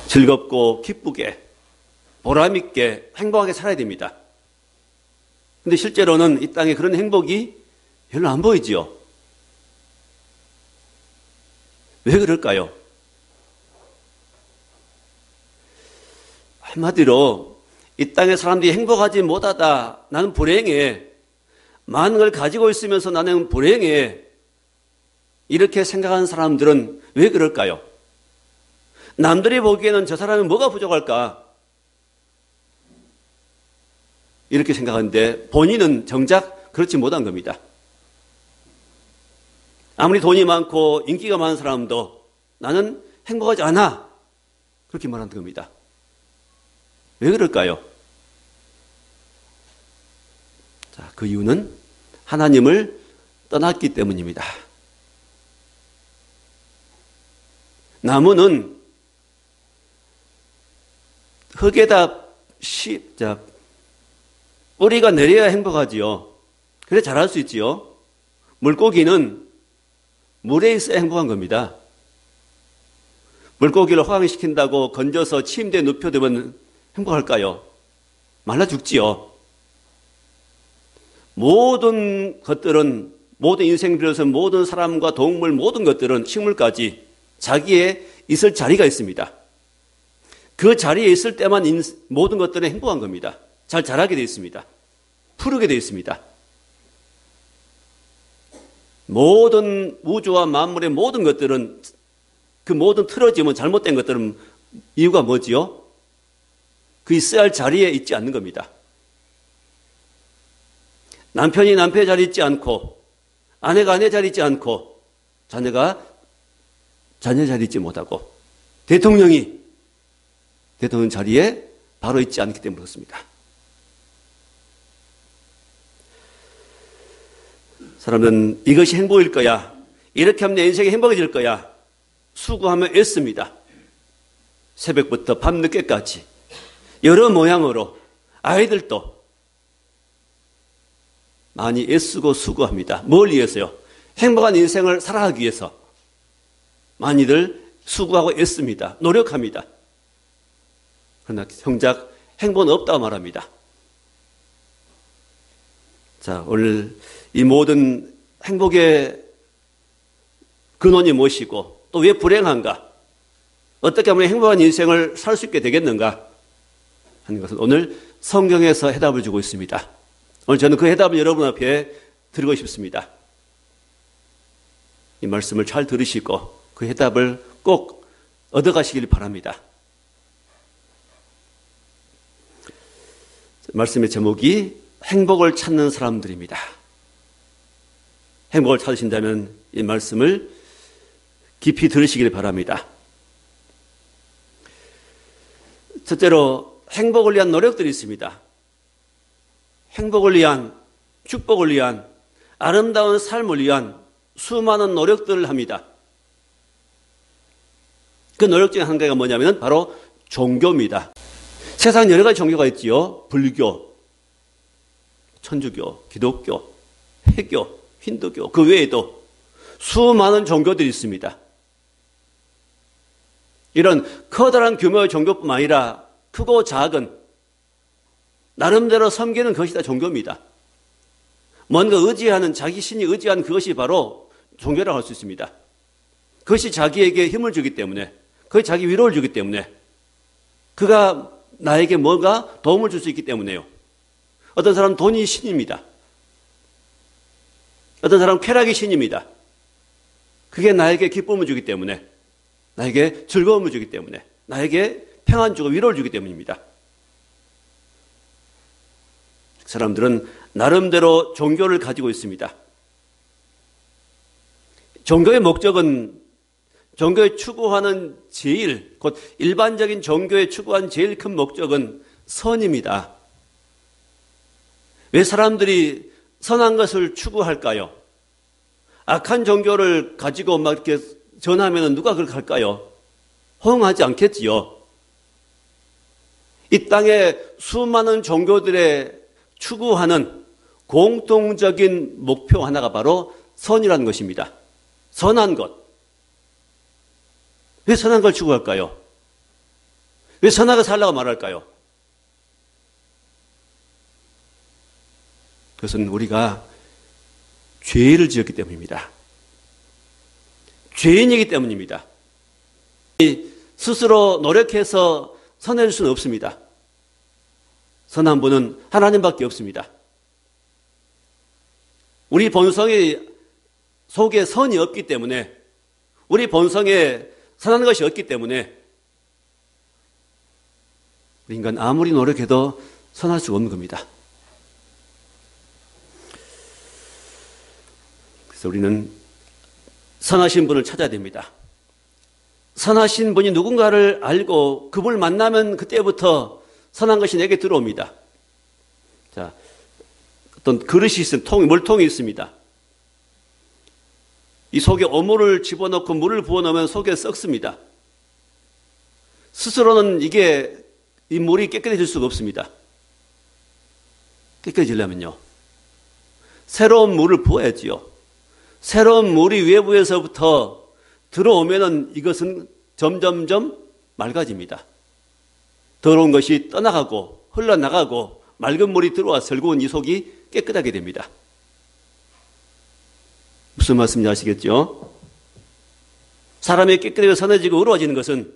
즐겁고 기쁘게 보람있게 행복하게 살아야 됩니다. 근데 실제로는 이 땅에 그런 행복이 별로 안 보이지요. 왜 그럴까요? 한마디로 이 땅의 사람들이 행복하지 못하다, 나는 불행해, 많은 걸 가지고 있으면서 나는 불행해, 이렇게 생각하는 사람들은 왜 그럴까요? 남들이 보기에는 저 사람이 뭐가 부족할까? 이렇게 생각하는데 본인은 정작 그렇지 못한 겁니다. 아무리 돈이 많고 인기가 많은 사람도 나는 행복하지 않아, 그렇게 말하는 겁니다. 왜 그럴까요? 자, 그 이유는 하나님을 떠났기 때문입니다. 나무는 흙에다 뿌리가 내려야 행복하지요. 그래 자랄 수 있지요. 물고기는 물에 있어야 행복한 겁니다. 물고기를 호강시킨다고 건져서 침대에 눕혀두면 행복할까요? 말라 죽지요. 모든 것들은, 모든 인생 비롯해서 모든 사람과 동물, 모든 것들은, 식물까지 자기의 있을 자리가 있습니다. 그 자리에 있을 때만 모든 것들은 행복한 겁니다. 잘 자라게 되어 있습니다. 푸르게 되어 있습니다. 모든 우주와 만물의 모든 것들은, 그 모든 틀어지면 잘못된 것들은 이유가 뭐지요? 그 있어야 할 자리에 있지 않는 겁니다. 남편이 남편의 자리에 있지 않고, 아내가 아내 자리에 있지 않고, 자녀가 자녀 자리에 있지 못하고, 대통령이 대통령 자리에 바로 있지 않기 때문에 그렇습니다. 사람들은 이것이 행복일 거야, 이렇게 하면 내 인생이 행복해질 거야, 수고하며 애씁니다. 새벽부터 밤늦게까지 여러 모양으로 아이들도 많이 애쓰고 수고합니다. 뭘 위해서요? 행복한 인생을 살아가기 위해서 많이들 수고하고 애씁니다. 노력합니다. 그러나 정작 행복은 없다고 말합니다. 자, 오늘 이 모든 행복의 근원이 무엇이고 또 왜 불행한가? 어떻게 하면 행복한 인생을 살 수 있게 되겠는가? 하는 것은 오늘 성경에서 해답을 주고 있습니다. 오늘 저는 그 해답을 여러분 앞에 드리고 싶습니다. 이 말씀을 잘 들으시고 그 해답을 꼭 얻어가시길 바랍니다. 말씀의 제목이 행복을 찾는 사람들입니다. 행복을 찾으신다면 이 말씀을 깊이 들으시길 바랍니다. 첫째로 행복을 위한 노력들이 있습니다. 행복을 위한, 축복을 위한, 아름다운 삶을 위한 수많은 노력들을 합니다. 그 노력 중에 한 가지가 뭐냐면 바로 종교입니다. 세상에 여러 가지 종교가 있지요. 불교, 천주교, 기독교, 회교, 힌두교, 그 외에도 수많은 종교들이 있습니다. 이런 커다란 규모의 종교뿐만 아니라 크고 작은 나름대로 섬기는 것이 다 종교입니다. 뭔가 의지하는, 자기 신이 의지하는 그것이 바로 종교라고 할 수 있습니다. 그것이 자기에게 힘을 주기 때문에, 그것이 자기 위로를 주기 때문에, 그가 나에게 뭔가 도움을 줄 수 있기 때문에요. 어떤 사람은 돈이 신입니다. 어떤 사람은 쾌락이 신입니다. 그게 나에게 기쁨을 주기 때문에, 나에게 즐거움을 주기 때문에, 나에게 평안 주고 위로를 주기 때문입니다. 사람들은 나름대로 종교를 가지고 있습니다. 종교의 목적은, 종교에 추구하는 곧 일반적인 종교에 추구한 제일 큰 목적은 선입니다. 왜 사람들이 선한 것을 추구할까요? 악한 종교를 가지고 막 이렇게 전하면 누가 그렇게 할까요? 호응하지 않겠지요. 이 땅에 수많은 종교들의 추구하는 공통적인 목표 하나가 바로 선이라는 것입니다. 선한 것. 왜 선한 걸 추구할까요? 왜 선하게 살라고 말할까요? 그것은 우리가 죄를 지었기 때문입니다. 죄인이기 때문입니다. 스스로 노력해서 선해질 수는 없습니다. 선한 분은 하나님밖에 없습니다. 우리 본성의 속에 선이 없기 때문에, 우리 본성에 선한 것이 없기 때문에 우리 인간 아무리 노력해도 선할 수가 없는 겁니다. 그래서 우리는 선하신 분을 찾아야 됩니다. 선하신 분이 누군가를 알고 그분을 만나면 그때부터 선한 것이 내게 들어옵니다. 자, 어떤 그릇이 있습니다. 물통이 있습니다. 이 속에 오물을 집어넣고 물을 부어넣으면 속에 썩습니다. 스스로는 이 물이 깨끗해질 수가 없습니다. 깨끗해지려면요, 새로운 물을 부어야지요. 새로운 물이 외부에서부터 들어오면은 이것은 점점점 맑아집니다. 더러운 것이 떠나가고 흘러나가고 맑은 물이 들어와 설구운 이 속이 깨끗하게 됩니다. 무슨 말씀인지 아시겠죠? 사람이 깨끗하게 선해지고 의로워지는 것은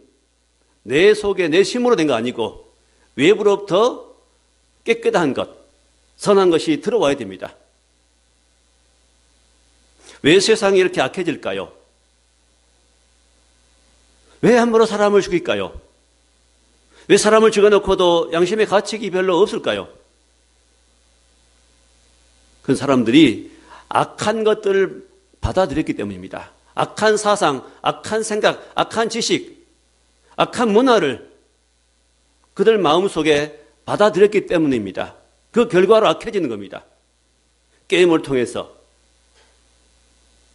내 속에 내 힘으로 된 거 아니고 외부로부터 깨끗한 것, 선한 것이 들어와야 됩니다. 왜 세상이 이렇게 악해질까요? 왜 함부로 사람을 죽일까요? 왜 사람을 죽여놓고도 양심의 가책이 별로 없을까요? 그 사람들이 악한 것들을 받아들였기 때문입니다. 악한 사상, 악한 생각, 악한 지식, 악한 문화를 그들 마음속에 받아들였기 때문입니다. 그 결과로 악해지는 겁니다. 게임을 통해서,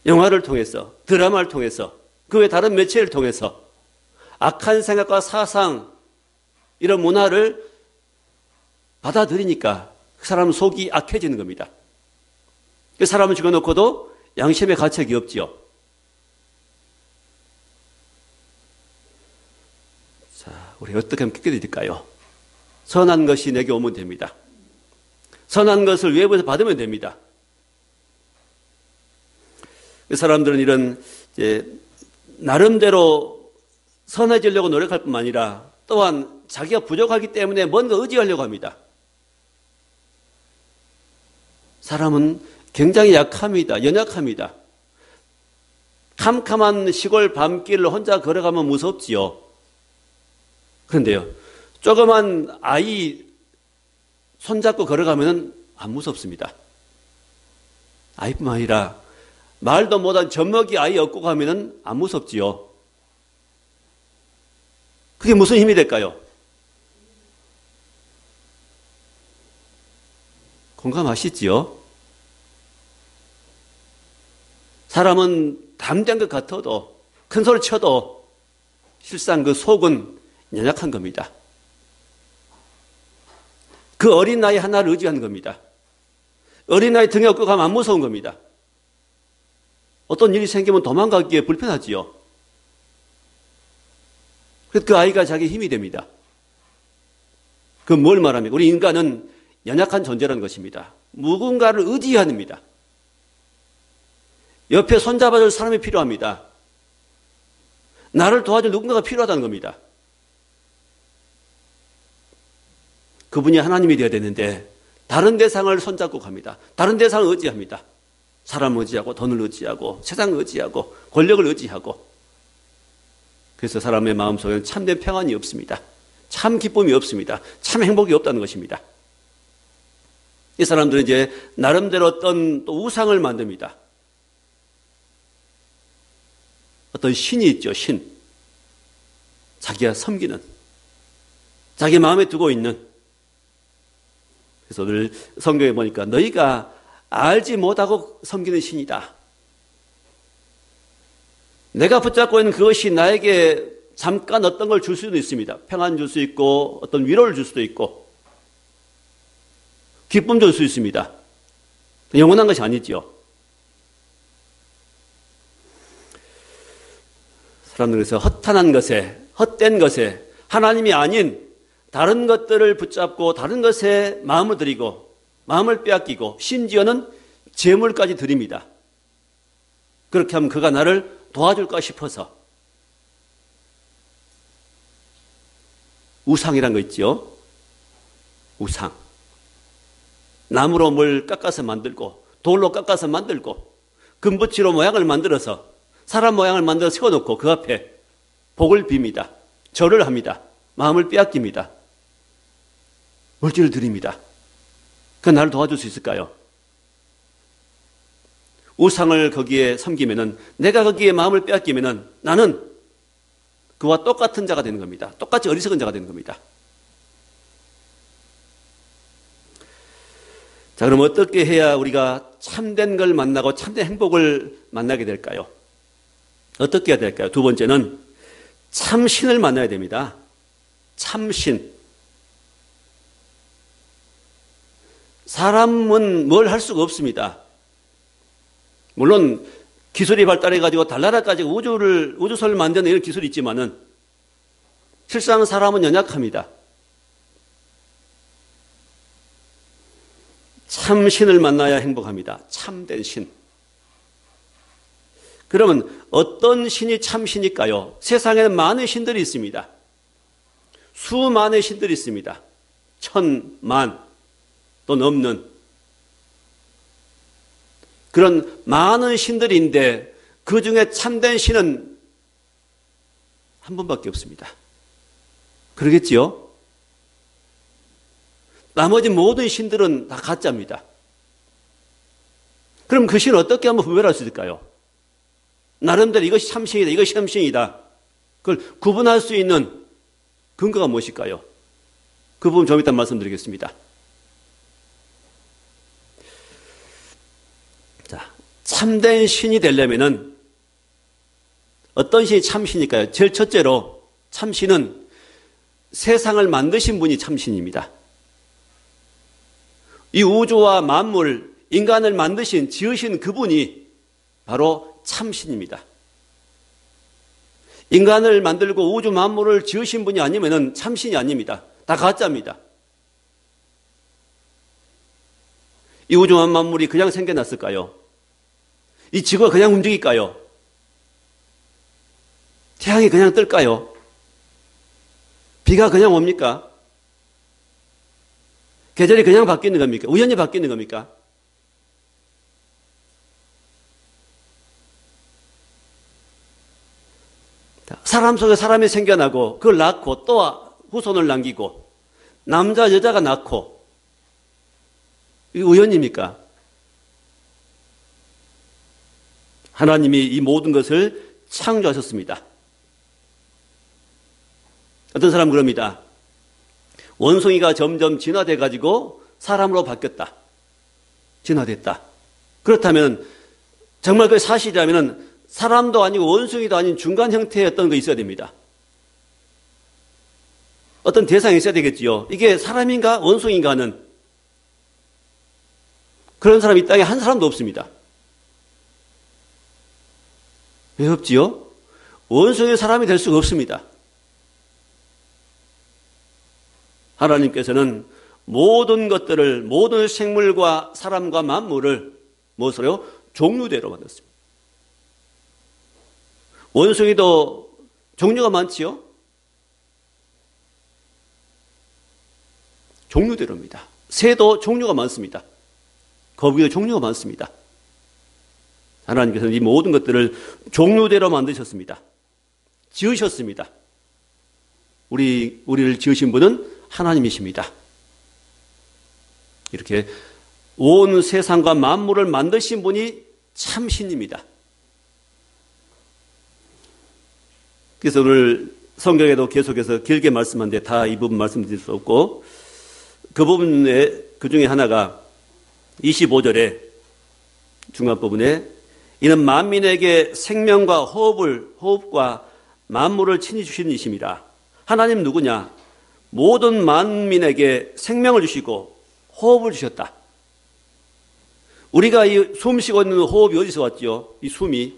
영화를 통해서, 드라마를 통해서, 그 외 다른 매체를 통해서 악한 생각과 사상, 이런 문화를 받아들이니까 그 사람 속이 악해지는 겁니다. 그 사람을 죽여놓고도 양심의 가책이 없지요. 자, 우리 어떻게 하면 깨끗해질까요? 선한 것이 내게 오면 됩니다. 선한 것을 외부에서 받으면 됩니다. 그 사람들은 이런 나름대로 선해지려고 노력할 뿐만 아니라 또한 자기가 부족하기 때문에 뭔가 의지하려고 합니다. 사람은 굉장히 약합니다. 연약합니다. 캄캄한 시골 밤길을 혼자 걸어가면 무섭지요. 그런데요, 조그만 아이 손잡고 걸어가면 안 무섭습니다. 아이뿐만 아니라 말도 못한 젖먹이 아이 업고 가면 안 무섭지요. 그게 무슨 힘이 될까요? 공감하시지요? 사람은 담대한 것 같아도 큰 소리 쳐도 실상 그 속은 연약한 겁니다. 그 어린 나이 하나를 의지하는 겁니다. 어린 나이 등에 업고 가면 안 무서운 겁니다. 어떤 일이 생기면 도망가기에 불편하지요. 그래서 그 아이가 자기 힘이 됩니다. 그 뭘 말합니까? 우리 인간은 연약한 존재라는 것입니다. 누군가를 의지해야 합니다. 옆에 손잡아줄 사람이 필요합니다. 나를 도와줄 누군가가 필요하다는 겁니다. 그분이 하나님이 되어야 되는데 다른 대상을 손잡고 갑니다. 다른 대상을 의지합니다. 사람을 의지하고 돈을 의지하고 세상을 의지하고 권력을 의지하고, 그래서 사람의 마음속에는 참된 평안이 없습니다. 참 기쁨이 없습니다. 참 행복이 없다는 것입니다. 이 사람들은 이제 나름대로 어떤 또 우상을 만듭니다. 어떤 신이 있죠, 신. 자기가 섬기는, 자기 마음에 두고 있는. 그래서 오늘 성경에 보니까 너희가 알지 못하고 섬기는 신이다. 내가 붙잡고 있는 그것이 나에게 잠깐 어떤 걸 줄 수도 있습니다. 평안 줄 수 있고 어떤 위로를 줄 수도 있고 기쁨 줄 수 있습니다. 영원한 것이 아니지요. 사람들에서 허탄한 것에, 헛된 것에, 하나님이 아닌 다른 것들을 붙잡고 다른 것에 마음을 들이고 마음을 빼앗기고 심지어는 재물까지 드립니다. 그렇게 하면 그가 나를 도와줄까 싶어서. 우상이란 거 있죠. 우상. 나무로 뭘 깎아서 만들고 돌로 깎아서 만들고 금붙이로 모양을 만들어서 사람 모양을 만들어 세워놓고 그 앞에 복을 빕니다. 절을 합니다. 마음을 빼앗깁니다. 물질을 드립니다. 그 나를 도와줄 수 있을까요? 우상을 거기에 섬기면은, 내가 거기에 마음을 빼앗기면은 나는 그와 똑같은 자가 되는 겁니다. 똑같이 어리석은 자가 되는 겁니다. 자, 그럼 어떻게 해야 우리가 참된 걸 만나고 참된 행복을 만나게 될까요? 어떻게 해야 될까요? 두 번째는 참신을 만나야 됩니다. 참신. 사람은 뭘 할 수가 없습니다. 물론 기술이 발달해가지고 달나라까지 우주선을 만드는 이런 기술이 있지만은 실상 사람은 연약합니다. 참신을 만나야 행복합니다. 참된 신. 그러면 어떤 신이 참신일까요? 세상에는 많은 신들이 있습니다. 수많은 신들이 있습니다. 천만 또 넘는 그런 많은 신들인데 그 중에 참된 신은 한 분밖에 없습니다. 그러겠지요? 나머지 모든 신들은 다 가짜입니다. 그럼 그 신을 어떻게 하면 구별할 수 있을까요? 나름대로 이것이 참신이다, 이것이 참신이다. 그걸 구분할 수 있는 근거가 무엇일까요? 그 부분 좀 이따 말씀드리겠습니다. 자, 참된 신이 되려면은 어떤 신이 참신일까요? 제일 첫째로 참신은 세상을 만드신 분이 참신입니다. 이 우주와 만물, 인간을 만드신, 지으신 그분이 바로 참신입니다. 인간을 만들고 우주 만물을 지으신 분이 아니면 참신이 아닙니다. 다 가짜입니다. 이 우주 만물이 그냥 생겨났을까요? 이 지구가 그냥 움직일까요? 태양이 그냥 뜰까요? 비가 그냥 옵니까? 계절이 그냥 바뀌는 겁니까? 우연히 바뀌는 겁니까? 사람 속에 사람이 생겨나고 그걸 낳고 또 후손을 남기고 남자 여자가 낳고 이게 우연입니까? 하나님이 이 모든 것을 창조하셨습니다. 어떤 사람은 그럽니다. 원숭이가 점점 진화돼 가지고 사람으로 바뀌었다. 진화됐다. 그렇다면 정말 그 사실이라면 사람도 아니고 원숭이도 아닌 중간 형태의 어떤 거 있어야 됩니다. 어떤 대상이 있어야 되겠지요. 이게 사람인가 원숭이인가 하는 그런 사람이 이 땅에 한 사람도 없습니다. 왜 없지요? 원숭이 사람이 될 수가 없습니다. 하나님께서는 모든 것들을, 모든 생물과 사람과 만물을 무엇으로요? 종류대로 만들었습니다. 원숭이도 종류가 많지요? 종류대로입니다. 새도 종류가 많습니다. 거북이도 종류가 많습니다. 하나님께서는 이 모든 것들을 종류대로 만드셨습니다. 지으셨습니다. 우리를 지으신 분은 하나님이십니다. 이렇게 온 세상과 만물을 만드신 분이 참신입니다. 그래서 오늘 성경에도 계속해서 길게 말씀하는데 다 이 부분 말씀드릴 수 없고 그 부분에 그 중에 하나가 25절에 중간 부분에 이는 만민에게 생명과 호흡과 만물을 친히 주시는 이심이라. 하나님 누구냐? 모든 만민에게 생명을 주시고 호흡을 주셨다. 우리가 이 숨 쉬고 있는 호흡이 어디서 왔죠? 이 숨이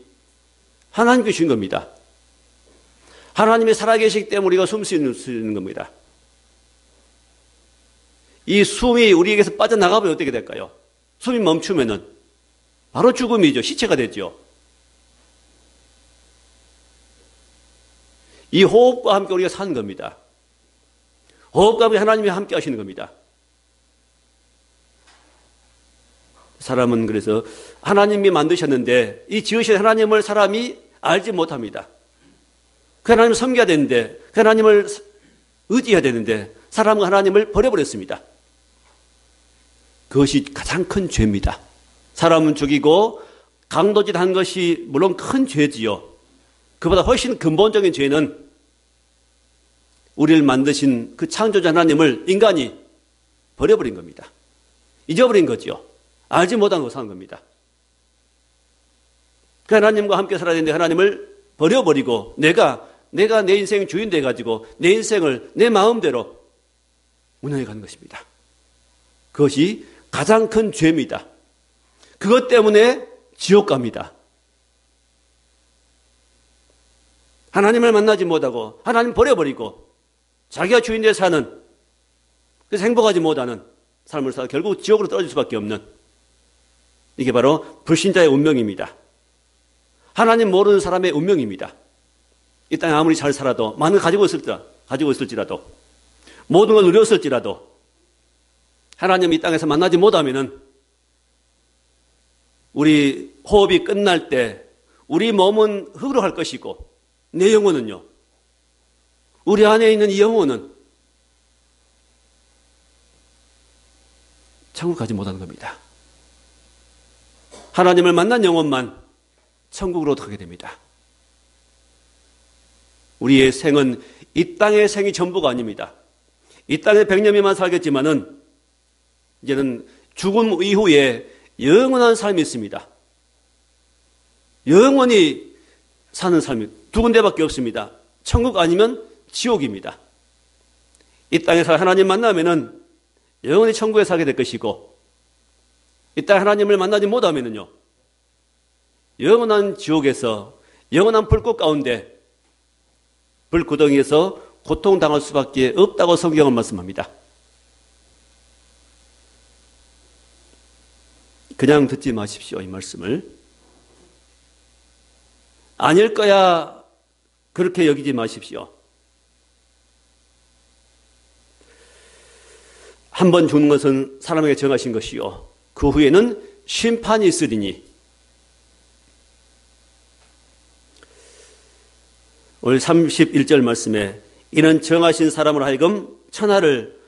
하나님께 주신 겁니다. 하나님이 살아계시기 때문에 우리가 숨 수 있는 겁니다. 이 숨이 우리에게서 빠져나가면 어떻게 될까요? 숨이 멈추면은 바로 죽음이죠. 시체가 되죠. 이 호흡과 함께 우리가 사는 겁니다. 호흡과 함께 하나님이 함께 하시는 겁니다. 사람은 그래서 하나님이 만드셨는데 이 지으신 하나님을 사람이 알지 못합니다. 그 하나님을 섬겨야 되는데, 그 하나님을 의지해야 되는데 사람은 하나님을 버려버렸습니다. 그것이 가장 큰 죄입니다. 사람은 죽이고 강도질한 것이 물론 큰 죄지요. 그보다 훨씬 근본적인 죄는 우리를 만드신 그 창조자 하나님을 인간이 버려버린 겁니다. 잊어버린 거죠. 알지 못한 것을 한 겁니다. 그 하나님과 함께 살아야 되는데 하나님을 버려버리고 내가 내 인생 주인 돼가지고 내 인생을 내 마음대로 운영해 가는 것입니다. 그것이 가장 큰 죄입니다. 그것 때문에 지옥 갑니다. 하나님을 만나지 못하고 하나님 버려버리고 자기가 주인 돼 사는, 그래서 행복하지 못하는 삶을 살아 결국 지옥으로 떨어질 수밖에 없는, 이게 바로 불신자의 운명입니다. 하나님 모르는 사람의 운명입니다. 이 땅에 아무리 잘 살아도, 많은 가지고 있을지라도, 모든 걸 누렸을지라도 하나님 이 땅에서 만나지 못하면은 우리 호흡이 끝날 때 우리 몸은 흙으로 갈 것이고 내 영혼은요, 우리 안에 있는 이 영혼은 천국 가지 못하는 겁니다. 하나님을 만난 영혼만 천국으로 가게 됩니다. 우리의 생은 이 땅의 생이 전부가 아닙니다. 이 땅에 100년이만 살겠지만은 이제는 죽음 이후에 영원한 삶이 있습니다. 영원히 사는 삶이 두 군데밖에 없습니다. 천국 아니면 지옥입니다. 이 땅에서 하나님 만나면은 영원히 천국에 살게 될 것이고, 이 땅에 하나님을 만나지 못하면은요, 영원한 지옥에서, 영원한 불꽃 가운데 불구덩이에서 고통당할 수밖에 없다고 성경은 말씀합니다. 그냥 듣지 마십시오, 이 말씀을. 아닐 거야 그렇게 여기지 마십시오. 한 번 죽는 것은 사람에게 정하신 것이요, 그 후에는 심판이 있으리니. 오늘 31절 말씀에 이는 정하신 사람으로 하여금 천하를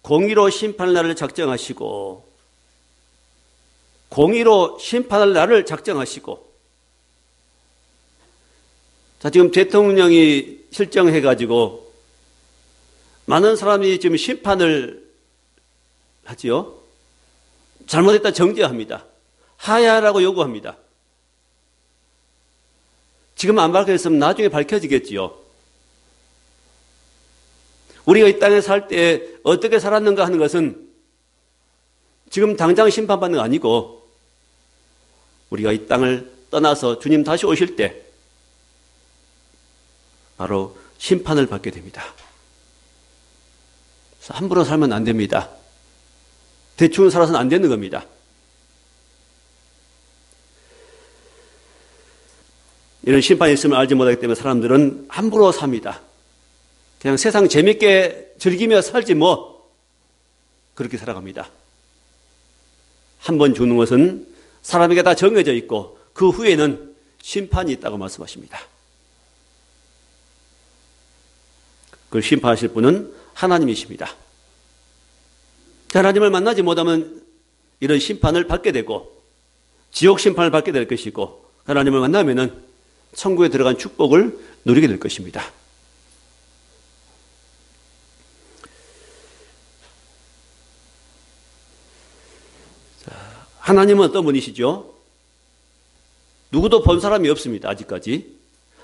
공의로 심판할 날을 작정하시고, 공의로 심판할 날을 작정하시고. 자, 지금 대통령이 실정해가지고 많은 사람이 지금 심판을 하지요. 잘못했다 정죄합니다. 하야라고 요구합니다. 지금 안 밝혀졌으면 나중에 밝혀지겠지요. 우리가 이 땅에 살 때 어떻게 살았는가 하는 것은 지금 당장 심판받는 거 아니고, 우리가 이 땅을 떠나서 주님 다시 오실 때 바로 심판을 받게 됩니다. 그래서 함부로 살면 안 됩니다. 대충 살아서는 안 되는 겁니다. 이런 심판이 있음을 알지 못하기 때문에 사람들은 함부로 삽니다. 그냥 세상 재밌게 즐기며 살지 뭐, 그렇게 살아갑니다. 한 번 죽는 것은 사람에게 다 정해져 있고 그 후에는 심판이 있다고 말씀하십니다. 그걸 심판하실 분은 하나님이십니다. 하나님을 만나지 못하면 이런 심판을 받게 되고 지옥 심판을 받게 될 것이고, 하나님을 만나면은 천국에 들어간 축복을 누리게 될 것입니다. 자, 하나님은 어떤 분이시죠? 누구도 본 사람이 없습니다. 아직까지.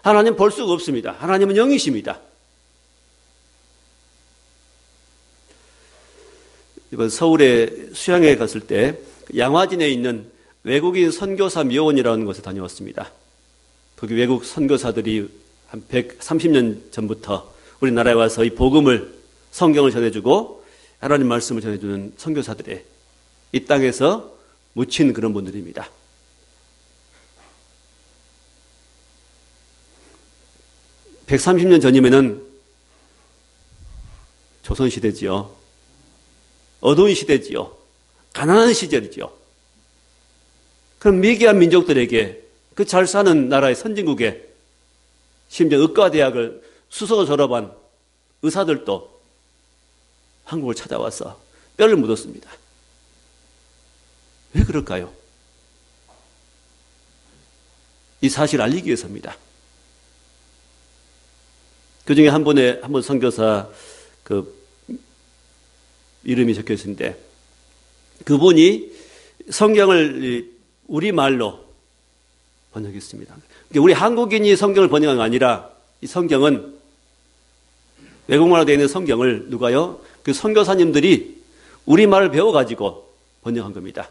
하나님 볼 수가 없습니다. 하나님은 영이십니다. 이번 서울에 수양회 갔을 때 양화진에 있는 외국인 선교사 묘원이라는 곳에 다녀왔습니다. 거기 외국 선교사들이 한 130년 전부터 우리나라에 와서 이 복음을, 성경을 전해주고 하나님 말씀을 전해주는 선교사들의 이 땅에서 묻힌 그런 분들입니다. (130년) 전이면은 조선시대지요. 어두운 시대지요. 가난한 시절이죠. 그럼 미개한 민족들에게, 그 잘 사는 나라의 선진국에, 심지어 의과대학을 수석을 졸업한 의사들도 한국을 찾아와서 뼈를 묻었습니다. 왜 그럴까요? 이 사실을 알리기 위해서입니다. 그 중에 한 분 선교사 이름이 적혀 있는데, 그분이 성경을 우리말로 번역했습니다. 우리 한국인이 성경을 번역한 게 아니라 이 성경은 외국말로 되어 있는 성경을 누가요? 그 선교사님들이 우리말을 배워가지고 번역한 겁니다.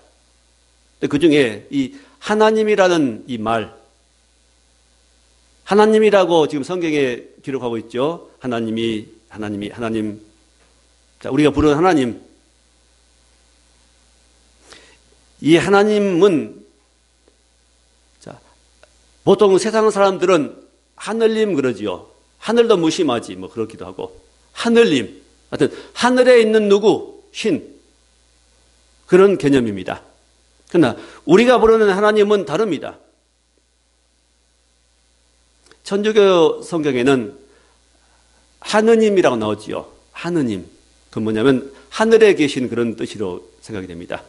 그 중에 이 하나님이라는 이 말, 하나님이라고 지금 성경에 기록하고 있죠. 하나님. 자, 우리가 부르는 하나님. 이 하나님은, 자, 보통 세상 사람들은 하늘님 그러지요. 하늘도 무심하지, 뭐 그렇기도 하고. 하늘님. 하여튼, 하늘에 있는 누구, 신. 그런 개념입니다. 그러나, 우리가 부르는 하나님은 다릅니다. 천주교 성경에는 하느님이라고 나오지요. 하느님. 그 뭐냐면 하늘에 계신 그런 뜻으로 생각이 됩니다.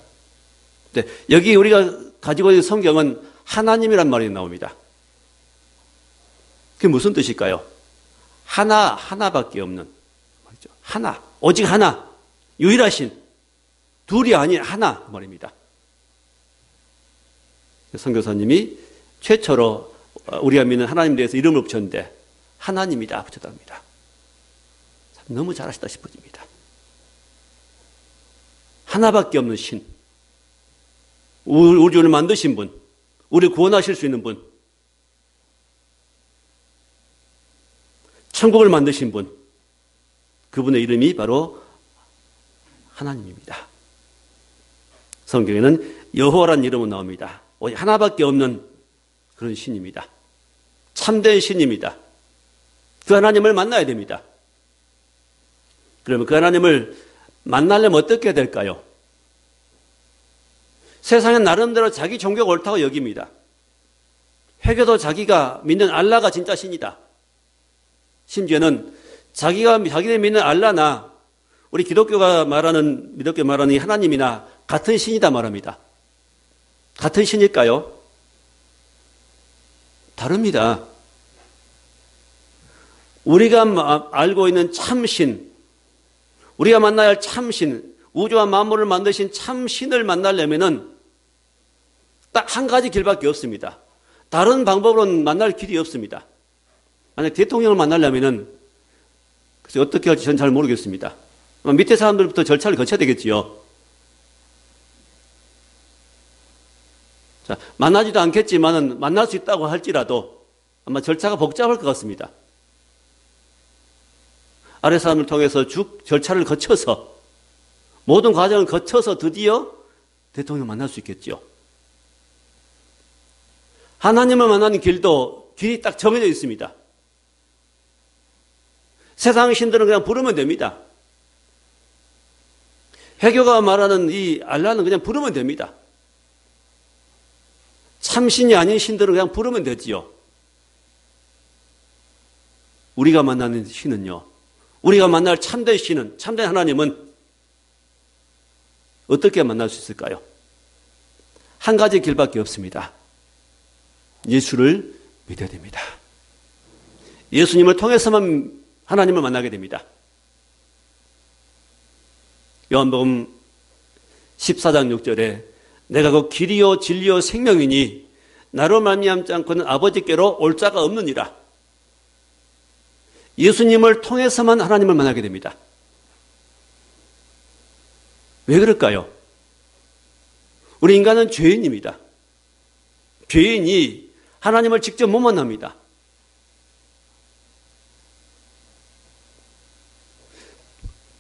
근데 여기 우리가 가지고 있는 성경은 하나님이란 말이 나옵니다. 그게 무슨 뜻일까요? 하나밖에 없는. 하나. 오직 하나. 유일하신. 둘이 아닌 하나 말입니다. 선교사님이 최초로 우리가 믿는 하나님에 대해서 이름을 붙였는데 하나님이다 붙였답니다. 너무 잘하시다 싶어집니다. 하나밖에 없는 신. 우주를 만드신 분. 우리를 구원하실 수 있는 분. 천국을 만드신 분. 그분의 이름이 바로 하나님입니다. 성경에는 여호와라는 이름은 나옵니다. 오직 하나밖에 없는 그런 신입니다. 참된 신입니다. 그 하나님을 만나야 됩니다. 그러면 그 하나님을 만나려면 어떻게 해야 될까요? 세상은 나름대로 자기 종교가 옳다고 여깁니다. 회교도 자기가 믿는 알라가 진짜 신이다. 심지어는 자기네 믿는 알라나 우리 기독교가 말하는 이 하나님이나 같은 신이다 말합니다. 같은 신일까요? 다릅니다. 우리가 알고 있는 참신, 우리가 만나야 할 참신, 우주와 만물을 만드신 참신을 만나려면은 딱 한 가지 길밖에 없습니다. 다른 방법으로는 만날 길이 없습니다. 만약 대통령을 만나려면은 그래서 어떻게 할지 전 잘 모르겠습니다. 밑에 사람들부터 절차를 거쳐야 되겠지요. 자, 만나지도 않겠지만은 만날 수 있다고 할지라도 아마 절차가 복잡할 것 같습니다. 아래 사람을 통해서 쭉 절차를 거쳐서 모든 과정을 거쳐서 드디어 대통령을 만날 수 있겠죠. 하나님을 만나는 길도 길이 딱 정해져 있습니다. 세상 신들은 그냥 부르면 됩니다. 회교가 말하는 이 알라는 그냥 부르면 됩니다. 참신이 아닌 신들은 그냥 부르면 되지요. 우리가 만나는 신은요. 우리가 만날 참된 신은, 참된 하나님은 어떻게 만날 수 있을까요? 한 가지 길밖에 없습니다. 예수를 믿어야 됩니다. 예수님을 통해서만 하나님을 만나게 됩니다. 요한복음 14장 6절에 내가 그 길이요 진리요 생명이니 나로 말미암지 않고는 아버지께로 올 자가 없느니라. 예수님을 통해서만 하나님을 만나게 됩니다. 왜 그럴까요? 우리 인간은 죄인입니다. 죄인이 하나님을 직접 못 만납니다.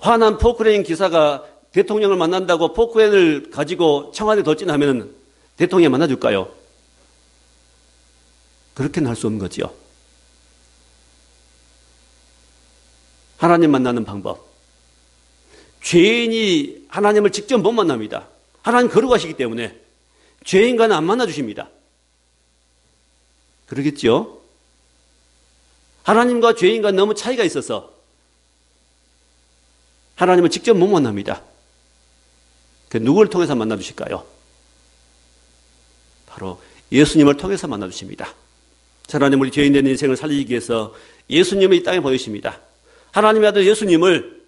화난 포크레인 기사가 대통령을 만난다고 포크레인을 가지고 청와대 돌진하면 대통령 만나줄까요? 그렇게는 할 수 없는 거죠. 하나님 만나는 방법. 죄인이 하나님을 직접 못 만납니다. 하나님 거룩하시기 때문에 죄인과는 안 만나주십니다. 그러겠죠? 하나님과 죄인과 너무 차이가 있어서 하나님을 직접 못 만납니다. 누구를 통해서 만나주실까요? 바로 예수님을 통해서 만나주십니다. 하나님 우리 죄인된 인생을 살리기 위해서 예수님을 이 땅에 보내십니다. 하나님의 아들 예수님을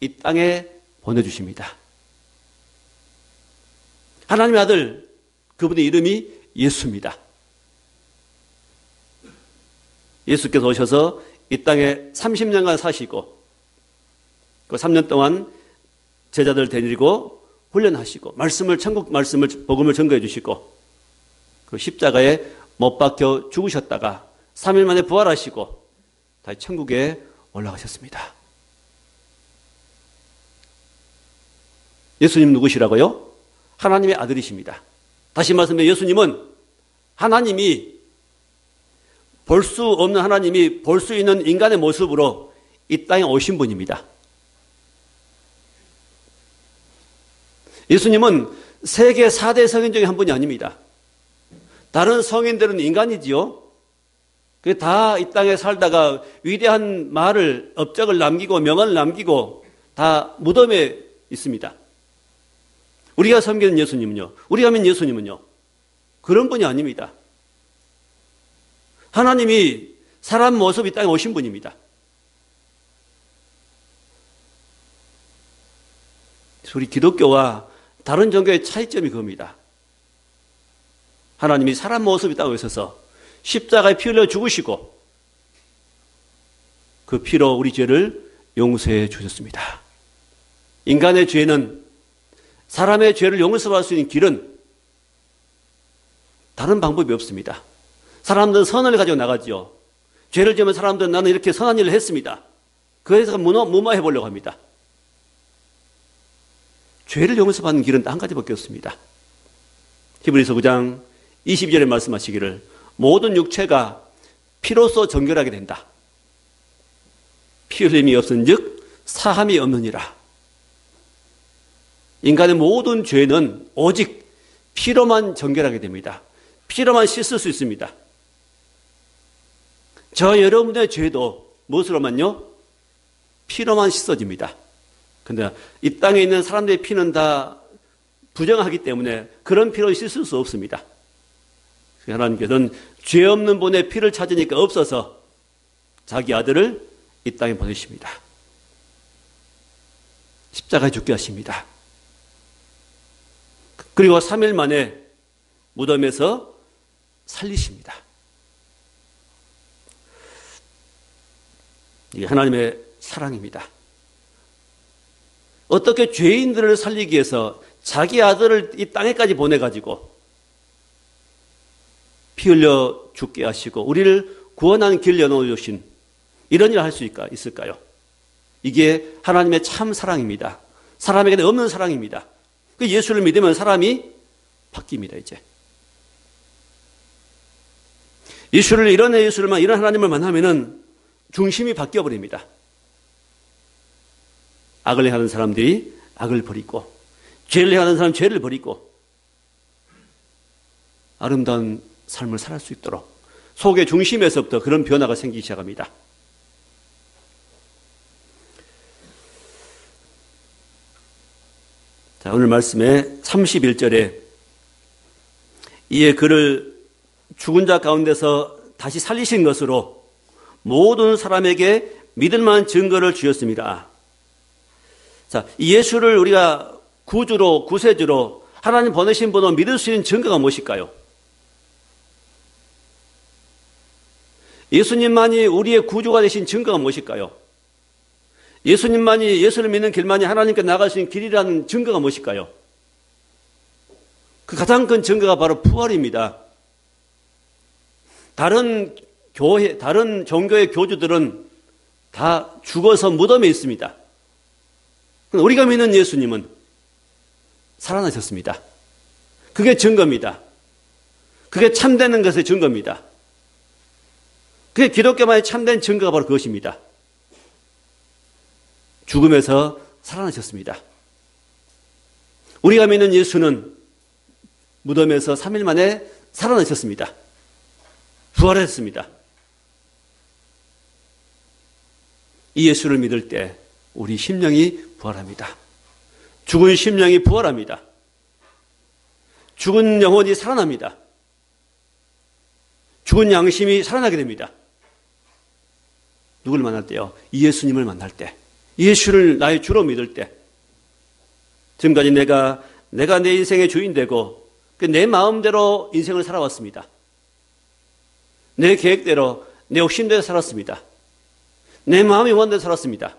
이 땅에 보내주십니다. 하나님의 아들, 그분의 이름이 예수입니다. 예수께서 오셔서 이 땅에 30년간 사시고 그 3년 동안 제자들 데리고 훈련하시고 천국 말씀을 복음을 전거해 주시고 그 십자가에 못 박혀 죽으셨다가 3일 만에 부활하시고 다시 천국에 올라가셨습니다. 예수님 누구시라고요? 하나님의 아들이십니다. 다시 말씀드리면 예수님은 하나님이 볼 수 없는 하나님이 볼 수 있는 인간의 모습으로 이 땅에 오신 분입니다. 예수님은 세계 4대 성인 중에 한 분이 아닙니다. 다른 성인들은 인간이지요. 다 이 땅에 살다가 위대한 말을, 업적을 남기고 명언을 남기고 다 무덤에 있습니다. 우리가 섬기는 예수님은요, 우리가 믿는 예수님은요, 그런 분이 아닙니다. 하나님이 사람 모습 이 땅에 오신 분입니다. 우리 기독교와 다른 종교의 차이점이 그겁니다. 하나님이 사람 모습이 땅에 오셔서 십자가에 피 흘려 죽으시고 그 피로 우리 죄를 용서해 주셨습니다. 인간의 죄는, 사람의 죄를 용서할 수 있는 길은 다른 방법이 없습니다. 사람들은 선을 가지고 나가죠. 죄를 지으면 사람들은 나는 이렇게 선한 일을 했습니다. 그래서 무마해 보려고 합니다. 죄를 용서받는 길은 한 가지밖에 없습니다. 히브리서 9장 22절에 말씀하시기를 모든 육체가 피로써 정결하게 된다. 피 흘림이 없은즉 사함이 없느니라. 인간의 모든 죄는 오직 피로만 정결하게 됩니다. 피로만 씻을 수 있습니다. 저 여러분의 죄도 무엇으로만요? 피로만 씻어집니다. 그런데 이 땅에 있는 사람들의 피는 다 부정하기 때문에 그런 피로 씻을 수 없습니다. 하나님께서는 죄 없는 분의 피를 찾으니까 없어서 자기 아들을 이 땅에 보내십니다. 십자가에 죽게 하십니다. 그리고 3일 만에 무덤에서 살리십니다. 이게 하나님의 사랑입니다. 어떻게 죄인들을 살리기 위해서 자기 아들을 이 땅에까지 보내가지고 피 흘려 죽게 하시고 우리를 구원하는 길 열어주신 이런 일을 할 수 있을까요? 이게 하나님의 참 사랑입니다. 사람에게는 없는 사랑입니다. 그 예수를 믿으면 사람이 바뀝니다. 이제 이런 하나님을 만나면은 중심이 바뀌어 버립니다. 악을 행하는 사람들이 악을 버리고 죄를 행하는 사람 죄를 버리고 아름다운 삶을 살 수 있도록 속의 중심에서부터 그런 변화가 생기기 시작합니다. 자, 오늘 말씀의 31절에 이에 그를 죽은 자 가운데서 다시 살리신 것으로 모든 사람에게 믿을 만한 증거를 주셨습니다. 자, 이 예수를 우리가 구주로, 구세주로 하나님 보내신 분으로 믿을 수 있는 증거가 무엇일까요? 예수님만이 우리의 구주가 되신 증거가 무엇일까요? 예수를 믿는 길만이 하나님께 나갈 수 있는 길이라는 증거가 무엇일까요? 그 가장 큰 증거가 바로 부활입니다. 다른 종교의 교주들은 다 죽어서 무덤에 있습니다. 우리가 믿는 예수님은 살아나셨습니다. 그게 증거입니다. 그게 참되는 것의 증거입니다. 그게 기독교만의 참된 증거가 바로 그것입니다. 죽음에서 살아나셨습니다. 우리가 믿는 예수는 무덤에서 3일 만에 살아나셨습니다. 부활했습니다. 이 예수를 믿을 때 우리 심령이 부활합니다. 죽은 심령이 부활합니다. 죽은 영혼이 살아납니다. 죽은 양심이 살아나게 됩니다. 누구를 만날 때요? 이 예수님을 만날 때, 예수를 나의 주로 믿을 때, 지금까지 내가 내 인생의 주인 되고 내 마음대로 인생을 살아왔습니다. 내 계획대로, 내 욕심대로 살았습니다. 내 마음이 원하는 대로 살았습니다.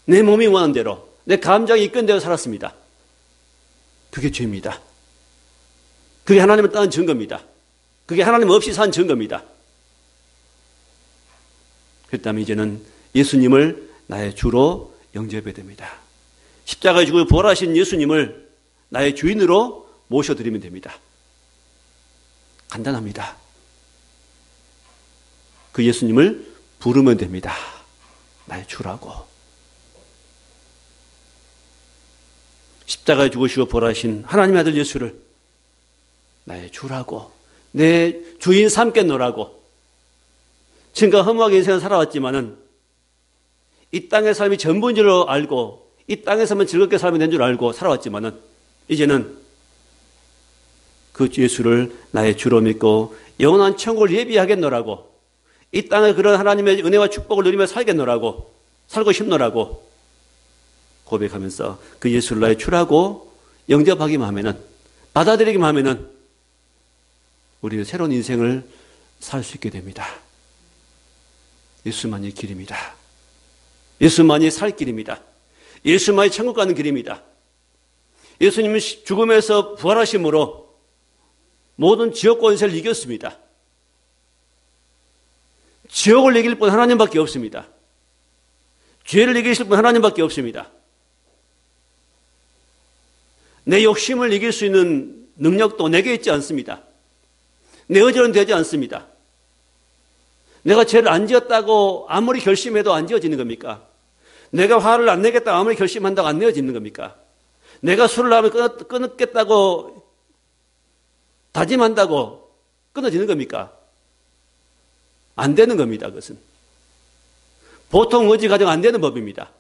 내 몸이 원하는 대로, 내 감정이 이끈 대로 살았습니다. 그게 죄입니다. 그게 하나님을 떠난 증거입니다. 그게 하나님 없이 산 증거입니다. 그렇다면 이제는 예수님을 나의 주로 영접해야 됩니다. 십자가에 죽고 부활하신 예수님을 나의 주인으로 모셔드리면 됩니다. 간단합니다. 그 예수님을 부르면 됩니다. 나의 주라고. 십자가에 죽으시고 부활하신 하나님의 아들 예수를 나의 주라고, 내 주인 삼겠노라고. 지금까지 허무하게 인생을 살아왔지만은 이 땅의 삶이 전부인 줄 알고 이 땅에서만 즐겁게 살면 된 줄 알고 살아왔지만은 이제는 그 예수를 나의 주로 믿고 영원한 천국을 예비하겠노라고, 이 땅에 그런 하나님의 은혜와 축복을 누리며 살겠노라고, 살고 싶노라고 고백하면서 그 예수를 나의 주라고 영접하기만 하면은, 받아들이기만 하면은 우리는 새로운 인생을 살 수 있게 됩니다. 예수만이 길입니다. 예수만이 살 길입니다. 예수만이 천국 가는 길입니다. 예수님은 죽음에서 부활하심으로 모든 지옥 권세를 이겼습니다. 지옥을 이길 분 하나님밖에 없습니다. 죄를 이기실 분 하나님밖에 없습니다. 내 욕심을 이길 수 있는 능력도 내게 있지 않습니다. 내 의지는 되지 않습니다. 내가 죄를 안 지었다고 아무리 결심해도 안 지어지는 겁니까? 내가 화를 안 내겠다고 아무리 결심한다고 안 내어지는 겁니까? 내가 술을 하면 끊겠다고 다짐한다고 끊어지는 겁니까? 안 되는 겁니다. 그것은 보통 의지 가정 안 되는 법입니다.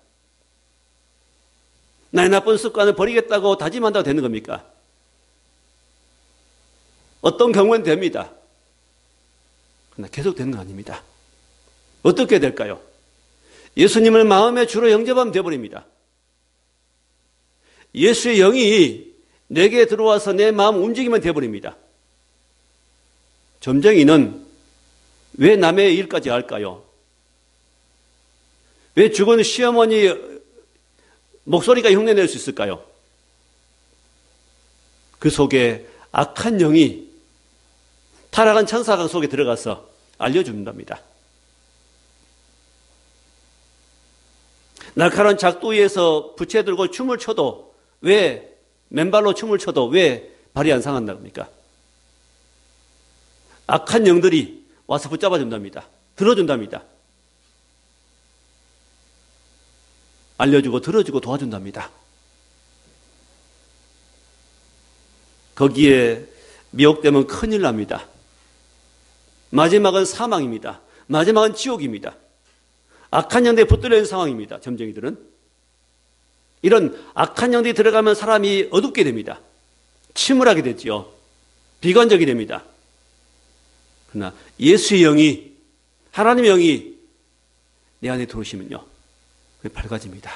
나의 나쁜 습관을 버리겠다고 다짐한다고 되는 겁니까? 어떤 경우는 됩니다. 그러나 계속 되는 건 아닙니다. 어떻게 될까요? 예수님을 마음의 주로 영접하면 되어버립니다. 예수의 영이 내게 들어와서 내 마음 움직이면 되어버립니다. 점쟁이는 왜 남의 일까지 할까요? 왜 죽은 시어머니 목소리가 흉내낼 수 있을까요? 그 속에 악한 영이 타락한 천사가 속에 들어가서 알려준답니다. 날카로운 작두 위에서 부채 들고 춤을 춰도 왜 맨발로 춤을 춰도 왜 발이 안 상한다고 합니까? 악한 영들이 와서 붙잡아 준답니다. 들어준답니다. 알려주고 들어주고 도와준답니다. 거기에 미혹되면 큰일 납니다. 마지막은 사망입니다. 마지막은 지옥입니다. 악한 영들에 붙들려 있는 상황입니다. 점쟁이들은. 이런 악한 영들이 들어가면 사람이 어둡게 됩니다. 침울하게 되지요. 비관적이 됩니다. 그러나 예수의 영이, 하나님의 영이 내 안에 들어오시면요, 그게 밝아집니다.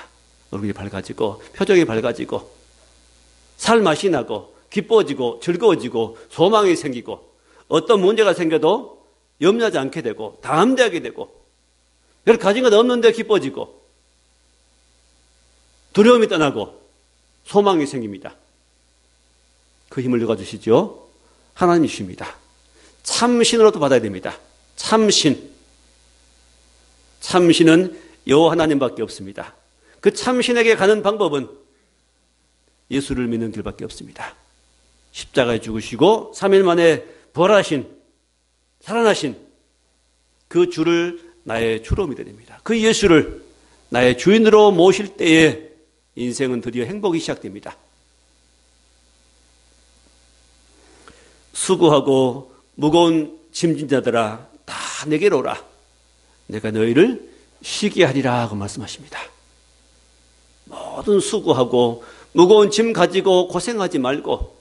얼굴이 밝아지고 표정이 밝아지고 살맛이 나고 기뻐지고 즐거워지고 소망이 생기고 어떤 문제가 생겨도 염려하지 않게 되고 담대하게 되고 별 가진 것 없는데 기뻐지고 두려움이 떠나고 소망이 생깁니다. 그 힘을 누가주시죠? 하나님이 주십니다. 참신으로도 받아야 됩니다. 참신. 참신은 여호와 하나님밖에 없습니다. 그 참신에게 가는 방법은 예수를 믿는 길밖에 없습니다. 십자가에 죽으시고 3일 만에 부활하신, 살아나신 그 주를 나의 주로 믿어야 됩니다. 그 예수를 나의 주인으로 모실 때에 인생은 드디어 행복이 시작됩니다. 수고하고 무거운 짐진 자들아 다 내게로 오라. 내가 너희를 쉬게 하리라 하고 말씀하십니다. 모든 수고하고 무거운 짐 가지고 고생하지 말고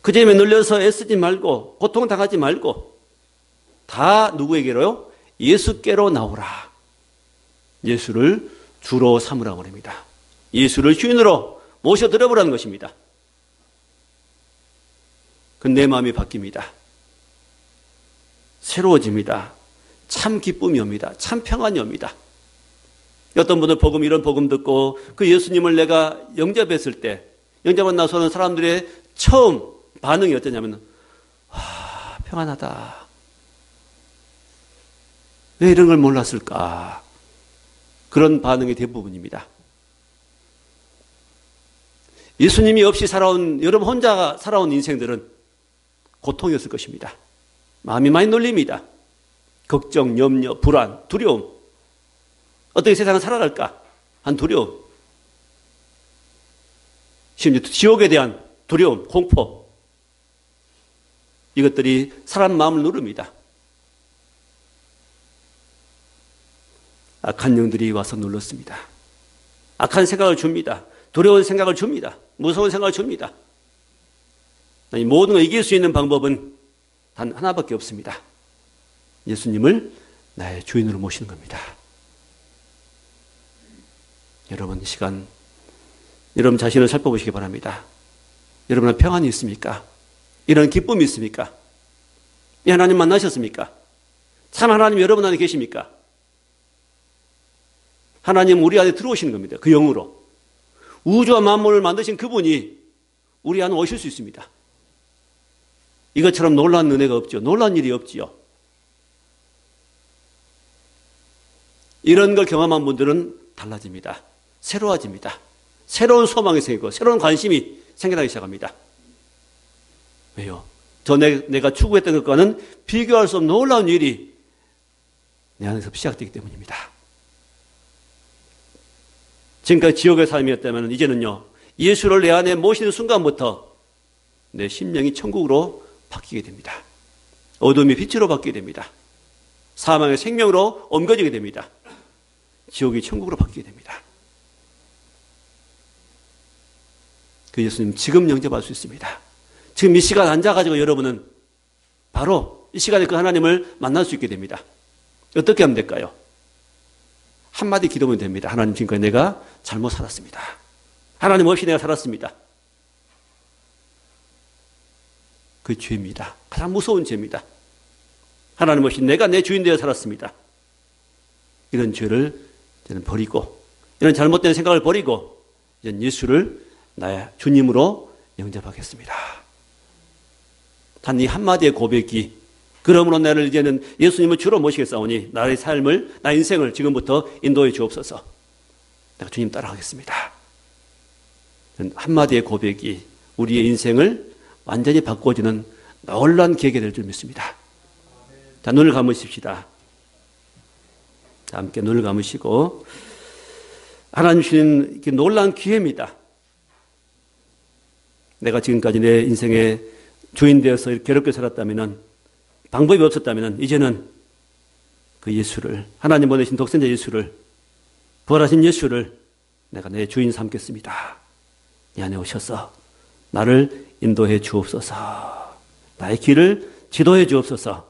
그 점에 눌려서 애쓰지 말고 고통당하지 말고 다 누구에게로요? 예수께로 나오라. 예수를 주로 삼으라고 합니다. 예수를 주인으로 모셔드려보라는 것입니다. 그 내 마음이 바뀝니다. 새로워집니다. 참 기쁨이 옵니다. 참 평안이 옵니다. 어떤 분들 이런 복음 듣고 그 예수님을 내가 영접했을 때 영접한 나서는 사람들의 처음 반응이 어떠냐면 평안하다. 왜 이런 걸 몰랐을까? 그런 반응이 대부분입니다. 예수님이 없이 살아온, 여러분 혼자 살아온 인생들은 고통이었을 것입니다. 마음이 많이 놀립니다. 걱정, 염려, 불안, 두려움. 어떻게 세상을 살아갈까? 한 두려움. 심지어 지옥에 대한 두려움, 공포. 이것들이 사람 마음을 누릅니다. 악한 영들이 와서 눌렀습니다. 악한 생각을 줍니다. 두려운 생각을 줍니다. 무서운 생각을 줍니다. 이 모든 걸 이길 수 있는 방법은 단 하나밖에 없습니다. 예수님을 나의 주인으로 모시는 겁니다. 여러분 이 시간 여러분 자신을 살펴보시기 바랍니다. 여러분은 평안이 있습니까? 이런 기쁨이 있습니까? 이 하나님 만나셨습니까? 참 하나님 여러분 안에 계십니까? 하나님 우리 안에 들어오시는 겁니다. 그 영으로. 우주와 만물을 만드신 그분이 우리 안에 오실 수 있습니다. 이것처럼 놀라운 은혜가 없죠. 놀라운 일이 없지요. 이런 걸 경험한 분들은 달라집니다. 새로워집니다. 새로운 소망이 생기고 새로운 관심이 생겨나기 시작합니다. 왜요? 내가 추구했던 것과는 비교할 수 없는 놀라운 일이 내 안에서 시작되기 때문입니다. 지금까지 지옥의 삶이었다면 이제는요, 예수를 내 안에 모시는 순간부터 내 심령이 천국으로 바뀌게 됩니다. 어둠이 빛으로 바뀌게 됩니다. 사망의 생명으로 옮겨지게 됩니다. 지옥이 천국으로 바뀌게 됩니다. 그 예수님 지금 영접할 수 있습니다. 지금 이 시간 앉아가지고 여러분은 바로 이 시간에 그 하나님을 만날 수 있게 됩니다. 어떻게 하면 될까요? 한마디 기도하면 됩니다. 하나님 지금까지 내가 잘못 살았습니다. 하나님 없이 내가 살았습니다. 그 죄입니다. 가장 무서운 죄입니다. 하나님 없이 내가 내 주인 되어 살았습니다. 이런 죄를 저는 버리고 이런 잘못된 생각을 버리고 이제 예수를 나의 주님으로 영접하겠습니다. 단 이 한마디의 고백이 그러므로 나를 이제는 예수님을 주로 모시겠사오니 나의 삶을, 나의 인생을 지금부터 인도해 주옵소서. 내가 주님 따라가겠습니다. 한마디의 고백이 우리의 인생을 완전히 바꿔주는 놀라운 계기가 될 줄 믿습니다. 자, 눈을 감으십시다. 자, 함께 눈을 감으시고 하나님 주신 이렇게 놀라운 기회입니다. 내가 지금까지 내 인생의 주인 되어서 이렇게 괴롭게 살았다면 방법이 없었다면 이제는 그 예수를 하나님 보내신 독생자 예수를 부활하신 예수를 내가 내 주인 삼겠습니다. 이 안에 오셔서 나를 인도해 주옵소서. 나의 길을 지도해 주옵소서.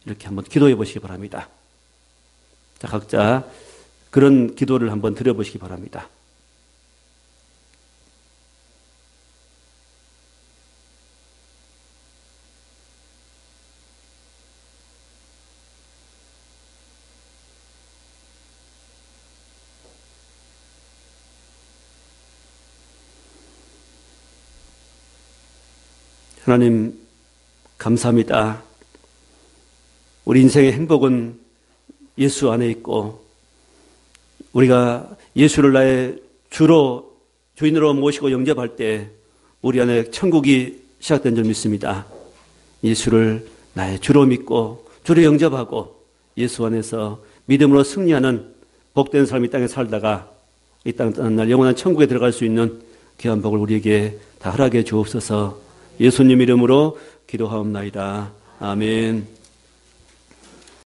이렇게 한번 기도해 보시기 바랍니다. 자, 각자 그런 기도를 한번 드려보시기 바랍니다. 하나님 감사합니다. 우리 인생의 행복은 예수 안에 있고 우리가 예수를 나의 주로 주인으로 모시고 영접할 때 우리 안에 천국이 시작된 줄 믿습니다. 예수를 나의 주로 믿고 주로 영접하고 예수 안에서 믿음으로 승리하는 복된 삶이 땅에 살다가 이 땅 떠난 날 영원한 천국에 들어갈 수 있는 귀한 복을 우리에게 다 허락해 주옵소서. 예수님 이름으로 기도하옵나이다. 아멘.